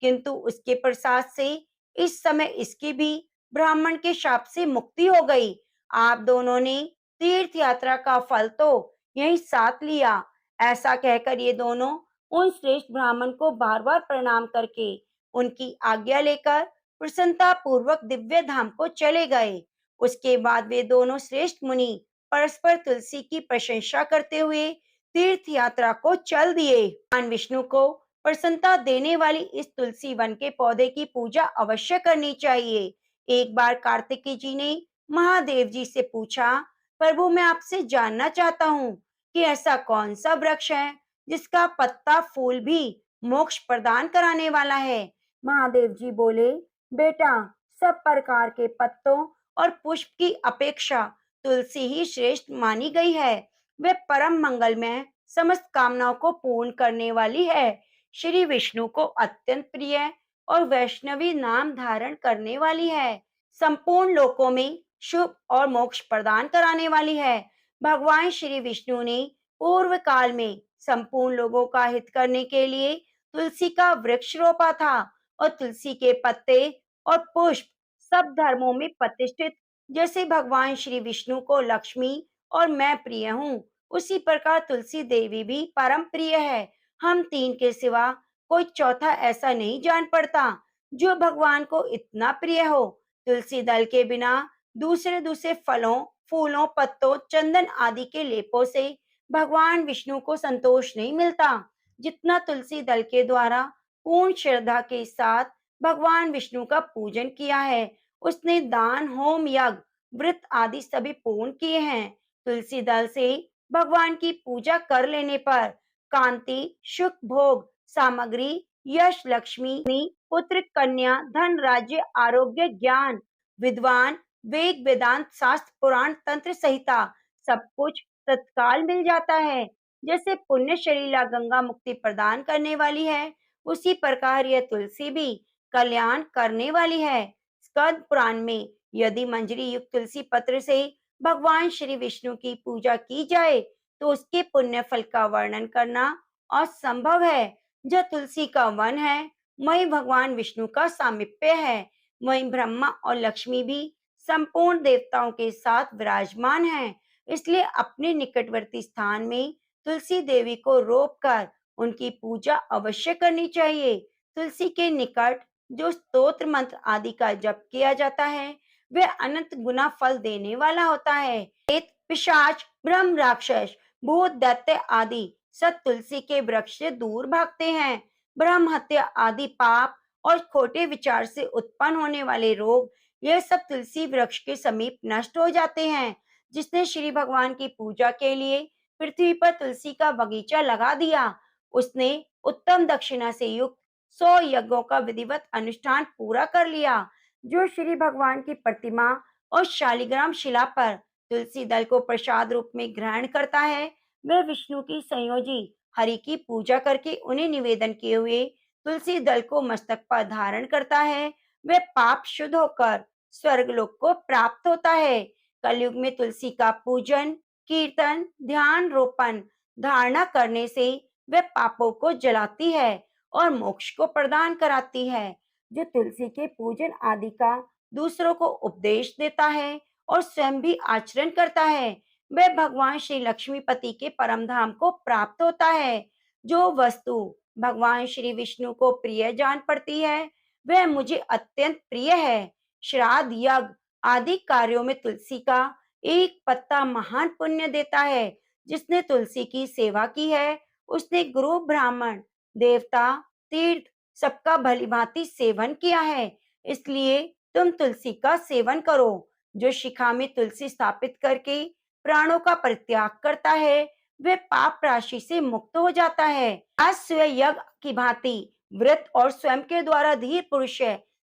किंतु उसके प्रसाद से इस समय इसकी भी ब्राह्मण के शाप से मुक्ति हो गई। आप दोनों ने तीर्थ यात्रा का फल तो यही साथ लिया। ऐसा कहकर ये दोनों उन श्रेष्ठ ब्राह्मण को बार बार प्रणाम करके उनकी आज्ञा लेकर प्रसन्नता पूर्वक दिव्य धाम को चले गए। उसके बाद वे दोनों श्रेष्ठ मुनि परस्पर तुलसी की प्रशंसा करते हुए तीर्थ यात्रा को चल दिए। भगवान विष्णु को प्रसन्नता देने वाली इस तुलसी वन के पौधे की पूजा अवश्य करनी चाहिए। एक बार कार्तिकी जी ने महादेव जी से पूछा, प्रभु मैं आपसे जानना चाहता हूँ कि ऐसा कौन सा वृक्ष है जिसका पत्ता फूल भी मोक्ष प्रदान कराने वाला है। महादेव जी बोले, बेटा सब प्रकार के पत्तों और पुष्प की अपेक्षा तुलसी ही श्रेष्ठ मानी गई है। वे परम मंगलमय, समस्त कामनाओं को पूर्ण करने वाली है। श्री विष्णु को अत्यंत प्रिय और वैष्णवी नाम धारण करने वाली है। संपूर्ण लोकों में शुभ और मोक्ष प्रदान कराने वाली है। भगवान श्री विष्णु ने पूर्व काल में संपूर्ण लोगों का हित करने के लिए तुलसी का वृक्ष रोपा था और तुलसी के पत्ते और पुष्प सब धर्मों में प्रतिष्ठित। जैसे भगवान श्री विष्णु को लक्ष्मी और मैं प्रिय हूँ, उसी प्रकार तुलसी देवी भी परम प्रिय है। हम तीन के सिवा कोई चौथा ऐसा नहीं जान पड़ता जो भगवान को इतना प्रिय हो। तुलसी दल के बिना दूसरे दूसरे फलों, फूलों, पत्तों, चंदन आदि के लेपों से भगवान विष्णु को संतोष नहीं मिलता, जितना तुलसी दल के द्वारा पूर्ण श्रद्धा के साथ भगवान विष्णु का पूजन किया है। उसने दान, होम, यज्ञ व्रत आदि सभी पूर्ण किए हैं। तुलसी दल से भगवान की पूजा कर लेने पर कांति, सुख, भोग, सामग्री, यश, लक्ष्मी, पुत्र, कन्या, धन, राज्य, आरोग्य, ज्ञान, विद्वान, वेद, वेदांत, शास्त्र, पुराण, तंत्र संहिता सब कुछ तत्काल मिल जाता है। जैसे पुण्य शलीला गंगा मुक्ति प्रदान करने वाली है, उसी प्रकार यह तुलसी भी कल्याण करने वाली है। स्कंद पुराण में यदि मंजरी युक्त तुलसी पत्र से भगवान श्री विष्णु की पूजा की जाए तो उसके पुण्य फल का वर्णन करना असंभव है। जो तुलसी का वन है, वहीं भगवान विष्णु का सामीप्य है, वहीं ब्रह्मा और लक्ष्मी भी संपूर्ण देवताओं के साथ विराजमान हैं। इसलिए अपने निकटवर्ती स्थान में तुलसी देवी को रोप कर उनकी पूजा अवश्य करनी चाहिए। तुलसी के निकट जो स्तोत्र मंत्र आदि का जप किया जाता है, वह अनंत गुना फल देने वाला होता है। प्रेत, पिशाच, ब्रह्म, राक्षस, भूत, दैत्य आदि सब तुलसी के वृक्ष से दूर भागते हैं। ब्रह्म हत्या आदि पाप और खोटे विचार से उत्पन्न होने वाले रोग, यह सब तुलसी वृक्ष के समीप नष्ट हो जाते हैं। जिसने श्री भगवान की पूजा के लिए पृथ्वी पर तुलसी का बगीचा लगा दिया, उसने उत्तम दक्षिणा से युक्त 100 यज्ञों का विधिवत अनुष्ठान पूरा कर लिया। जो श्री भगवान की प्रतिमा और शालिग्राम शिला पर तुलसी दल को प्रसाद रूप में ग्रहण करता है, वह विष्णु की संयोजी हरि की पूजा करके उन्हें निवेदन किए हुए तुलसी दल को मस्तक पर धारण करता है, वह पाप शुद्ध होकर स्वर्गलोक को प्राप्त होता है। कलयुग में तुलसी का पूजन, कीर्तन, ध्यान, रोपण, धारणा करने से वह पापों को जलाती है और मोक्ष को प्रदान कराती है। जो तुलसी के पूजन आदि का दूसरों को उपदेश देता है और स्वयं भी आचरण करता है, वह भगवान श्री लक्ष्मीपति के परम धाम को प्राप्त होता है। जो वस्तु भगवान श्री विष्णु को प्रिय जान पड़ती है, वह मुझे अत्यंत प्रिय है। श्राद्ध, यज्ञ आदि कार्यों में तुलसी का एक पत्ता महान पुण्य देता है। जिसने तुलसी की सेवा की है, उसने गुरु, ब्राह्मण, देवता, तीर्थ सबका भलीभांति सेवन किया है। इसलिए तुम तुलसी का सेवन करो। जो शिखा में तुलसी स्थापित करके प्राणों का परित्याग करता है, वह पाप राशि से मुक्त हो जाता है। अश्व यज्ञ की भांति व्रत और स्वयं के द्वारा धीर पुरुष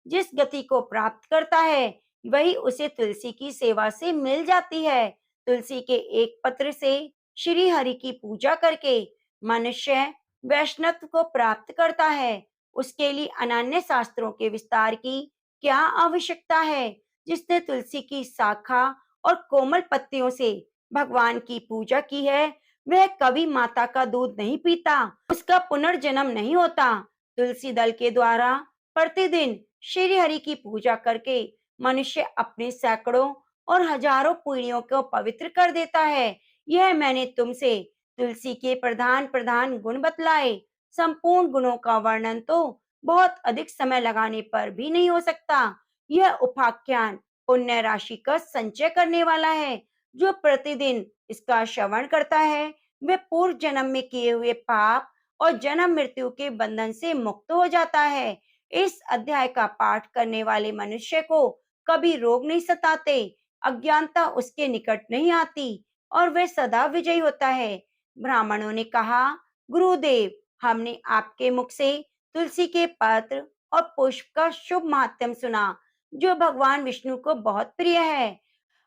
जिस गति को प्राप्त करता है, वही उसे तुलसी की सेवा से मिल जाती है। तुलसी के एक पत्र से श्री हरि की पूजा करके मनुष्य वैष्णव को प्राप्त करता है। उसके लिए अनन्य शास्त्रों के विस्तार की क्या आवश्यकता है। जिसने तुलसी की शाखा और कोमल पत्तियों से भगवान की पूजा की है, वह कभी माता का दूध नहीं पीता, उसका पुनर्जन्म नहीं होता। तुलसी दल के द्वारा प्रतिदिन श्री हरि की पूजा करके मनुष्य अपने सैकड़ों और हजारों पीढ़ियों को पवित्र कर देता है। यह मैंने तुमसे तुलसी के प्रधान प्रधान गुण बतलाए। संपूर्ण गुणों का वर्णन तो बहुत अधिक समय लगाने पर भी नहीं हो सकता। यह उपाख्यान पुण्य राशि का संचय करने वाला है। जो प्रतिदिन इसका श्रवण करता है, वह पूर्व जन्म में किए हुए पाप और जन्म मृत्यु के बंधन से मुक्त हो जाता है। इस अध्याय का पाठ करने वाले मनुष्य को कभी रोग नहीं सताते, अज्ञानता उसके निकट नहीं आती और वह सदा विजयी होता है। ब्राह्मणों ने कहा, गुरुदेव, हमने आपके मुख से तुलसी के पत्र और पुष्प का शुभ महात्म्य सुना, जो भगवान विष्णु को बहुत प्रिय है।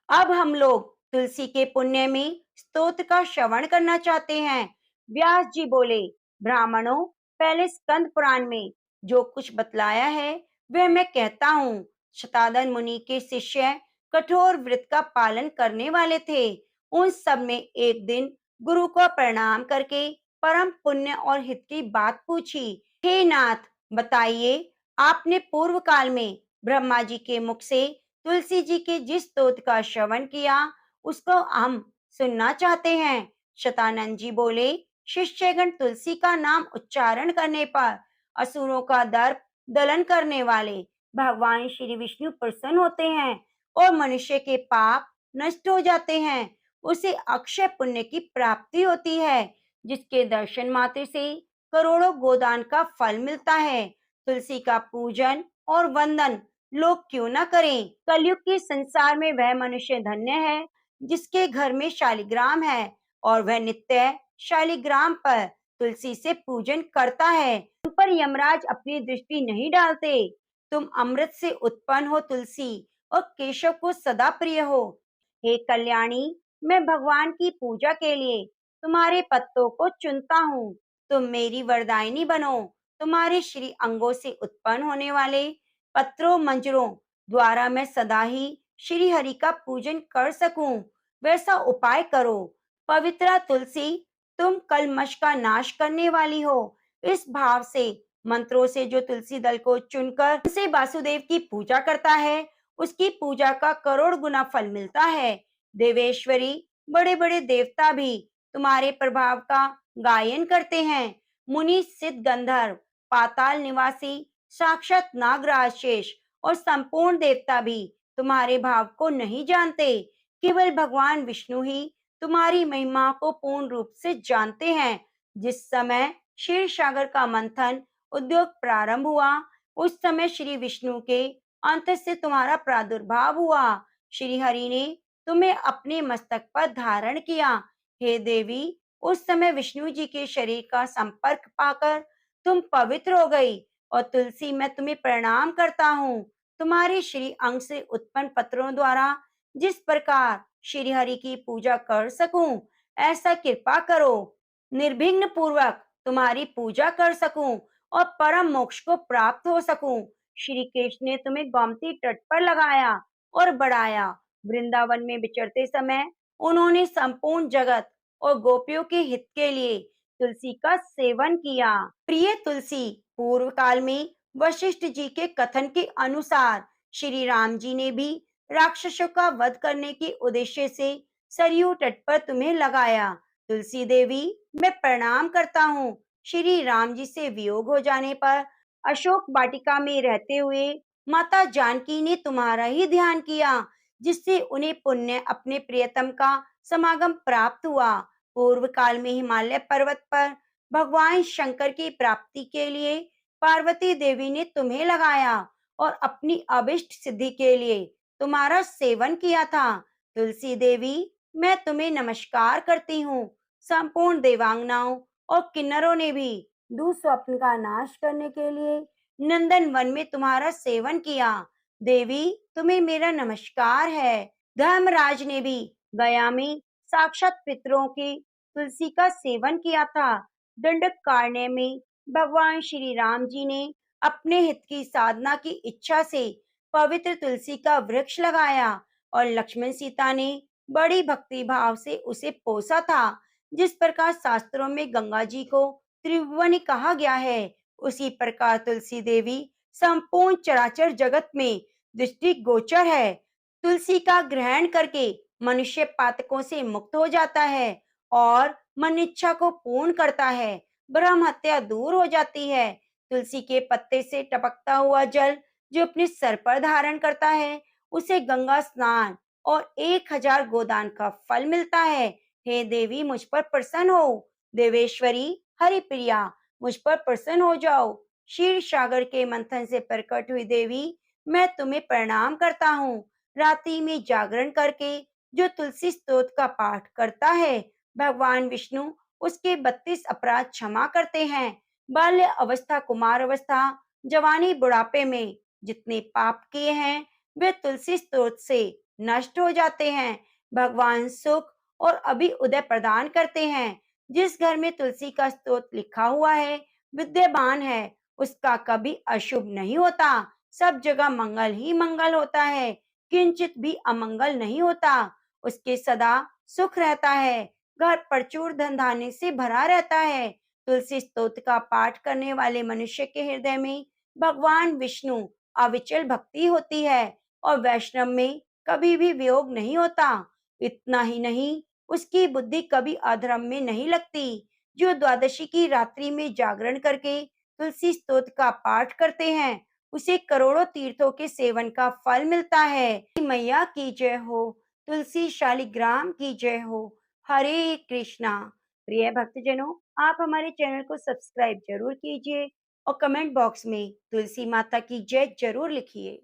अब हम लोग तुलसी के पुण्य में स्तोत्र का श्रवण करना चाहते हैं। व्यास जी बोले, ब्राह्मणों, पहले स्कंद पुराण में जो कुछ बतलाया है, वह मैं कहता हूँ। शतानन मुनि के शिष्य कठोर व्रत का पालन करने वाले थे। उन सब में एक दिन गुरु को प्रणाम करके परम पुण्य और हित की बात पूछी। हे नाथ, बताइए, आपने पूर्व काल में ब्रह्मा जी के मुख से तुलसी जी के जिस स्तोत्र का श्रवण किया, उसको हम सुनना चाहते हैं। शतानंद जी बोले, शिष्यगण तुलसी का नाम उच्चारण करने पर असुरों का दर्प दलन करने वाले भगवान श्री विष्णु प्रसन्न होते हैं और मनुष्य के पाप नष्ट हो जाते हैं। उसे अक्षय पुण्य की प्राप्ति होती है, जिसके दर्शन मात्र से करोड़ों गोदान का फल मिलता है। तुलसी का पूजन और वंदन लोग क्यों ना करें। कलयुग के संसार में वह मनुष्य धन्य है जिसके घर में शालिग्राम है और वह नित्य शालिग्राम पर तुलसी से पूजन करता है। तुम पर यमराज अपनी दृष्टि नहीं डालते। तुम अमृत से उत्पन्न हो तुलसी और केशव को सदा प्रिय हो। हे कल्याणी, मैं भगवान की पूजा के लिए तुम्हारे पत्तों को चुनता हूँ। तुम मेरी वरदायिनी बनो। तुम्हारे श्री अंगों से उत्पन्न होने वाले पत्रों मंजरों द्वारा मैं सदा ही श्री हरि का पूजन कर सकूं, वैसा उपाय करो। पवित्रा तुलसी, तुम कलमश का नाश करने वाली हो। इस भाव से मंत्रों से जो तुलसी दल को चुनकर उसे वासुदेव की पूजा करता है, उसकी पूजा का करोड़ गुना फल मिलता है। देवेश्वरी, बड़े बड़े देवता भी तुम्हारे प्रभाव का गायन करते हैं। मुनि, सिद्ध, गंधर्व, पाताल निवासी, साक्षात नागराज शेष और संपूर्ण देवता भी तुम्हारे भाव को नहीं जानते। केवल भगवान विष्णु ही तुम्हारी महिमा को पूर्ण रूप से जानते हैं। जिस समय क्षीर सागर का मंथन उद्योग प्रारंभ हुआ, उस समय श्री विष्णु के अंत से तुम्हारा प्रादुर्भाव हुआ। श्री हरि ने तुम्हें अपने मस्तक पर धारण किया। हे देवी, उस समय विष्णु जी के शरीर का संपर्क पाकर तुम पवित्र हो गई और तुलसी, मैं तुम्हें प्रणाम करता हूँ। तुम्हारे श्री अंग से उत्पन्न पत्रों द्वारा जिस प्रकार श्री हरि की पूजा कर सकूं, ऐसा कृपा करो। निर्विघ्न पूर्वक तुम्हारी पूजा कर सकूं और परम मोक्ष को प्राप्त हो सकूं। श्री कृष्ण ने तुम्हें गोमती तट पर लगाया और बढ़ाया। वृंदावन में विचरते समय उन्होंने संपूर्ण जगत और गोपियों के हित के लिए तुलसी का सेवन किया। प्रिय तुलसी, पूर्व काल में वशिष्ठ जी के कथन के अनुसार श्री राम जी ने भी राक्षसों का वध करने के उद्देश्य से सरयू तट पर तुम्हें लगाया। तुलसी देवी, मैं प्रणाम करता हूँ। श्री राम जी से वियोग हो जाने पर अशोक वाटिका में रहते हुए माता जानकी ने तुम्हारा ही ध्यान किया, जिससे उन्हें पुण्य अपने प्रियतम का समागम प्राप्त हुआ। पूर्व काल में हिमालय पर्वत पर भगवान शंकर की प्राप्ति के लिए पार्वती देवी ने तुम्हें लगाया और अपनी अभिष्ट सिद्धि के लिए तुम्हारा सेवन किया था। तुलसी देवी, मैं तुम्हें नमस्कार करती हूँ। संपूर्ण देवांगनाओं और किन्नरों ने भी दुःस्वप्न का नाश करने के लिए नंदन वन में तुम्हारा सेवन किया। देवी, तुम्हें मेरा नमस्कार है। धर्मराज ने भी गया में साक्षात पितरों की तुलसी का सेवन किया था। दंडकारण्य में भगवान श्री राम जी ने अपने हित की साधना की इच्छा से पवित्र तुलसी का वृक्ष लगाया और लक्ष्मण सीता ने बड़ी भक्ति भाव से उसे पोसा था। जिस प्रकार शास्त्रों में गंगा जी को त्रिभुवनी कहा गया है, उसी प्रकार तुलसी देवी संपूर्ण चराचर जगत में दृष्टि गोचर है। तुलसी का ग्रहण करके मनुष्य पातकों से मुक्त हो जाता है और मन इच्छा को पूर्ण करता है। ब्रह्म हत्या दूर हो जाती है। तुलसी के पत्ते से टपकता हुआ जल जो अपने सर पर धारण करता है, उसे गंगा स्नान और 1000 गोदान का फल मिलता है। हे देवी, मुझ पर प्रसन्न हो। देवेश्वरी, हरि प्रिया, मुझ पर प्रसन्न हो जाओ। क्षीर सागर के मंथन से प्रकट हुई देवी, मैं तुम्हें प्रणाम करता हूँ। रात्रि में जागरण करके जो तुलसी स्तोत्र का पाठ करता है, भगवान विष्णु उसके 32 अपराध क्षमा करते हैं। बाल्य अवस्था, कुमार अवस्था, जवानी, बुढ़ापे में जितने पाप किए हैं, वे तुलसी स्तोत्र से नष्ट हो जाते हैं। भगवान सुख और अभी उदय प्रदान करते हैं। जिस घर में तुलसी का स्तोत्र लिखा हुआ है, विद्यमान है, उसका कभी अशुभ नहीं होता। सब जगह मंगल ही मंगल होता है, किंचित भी अमंगल नहीं होता। उसके सदा सुख रहता है। घर प्रचुर धन धान्य से भरा रहता है। तुलसी स्तोत्र का पाठ करने वाले मनुष्य के हृदय में भगवान विष्णु अविचल भक्ति होती है और वैष्णव में कभी भी वियोग नहीं होता। इतना ही नहीं, उसकी बुद्धि कभी अधर्म में नहीं लगती। जो द्वादशी की रात्रि में जागरण करके तुलसी स्तोत्र का पाठ करते हैं, उसे करोड़ों तीर्थों के सेवन का फल मिलता है। मैया की जय हो। तुलसी शालिग्राम की जय हो। हरे कृष्णा। प्रिय भक्तजनों, आप हमारे चैनल को सब्सक्राइब जरूर कीजिए और कमेंट बॉक्स में तुलसी माता की जय जरूर लिखिए।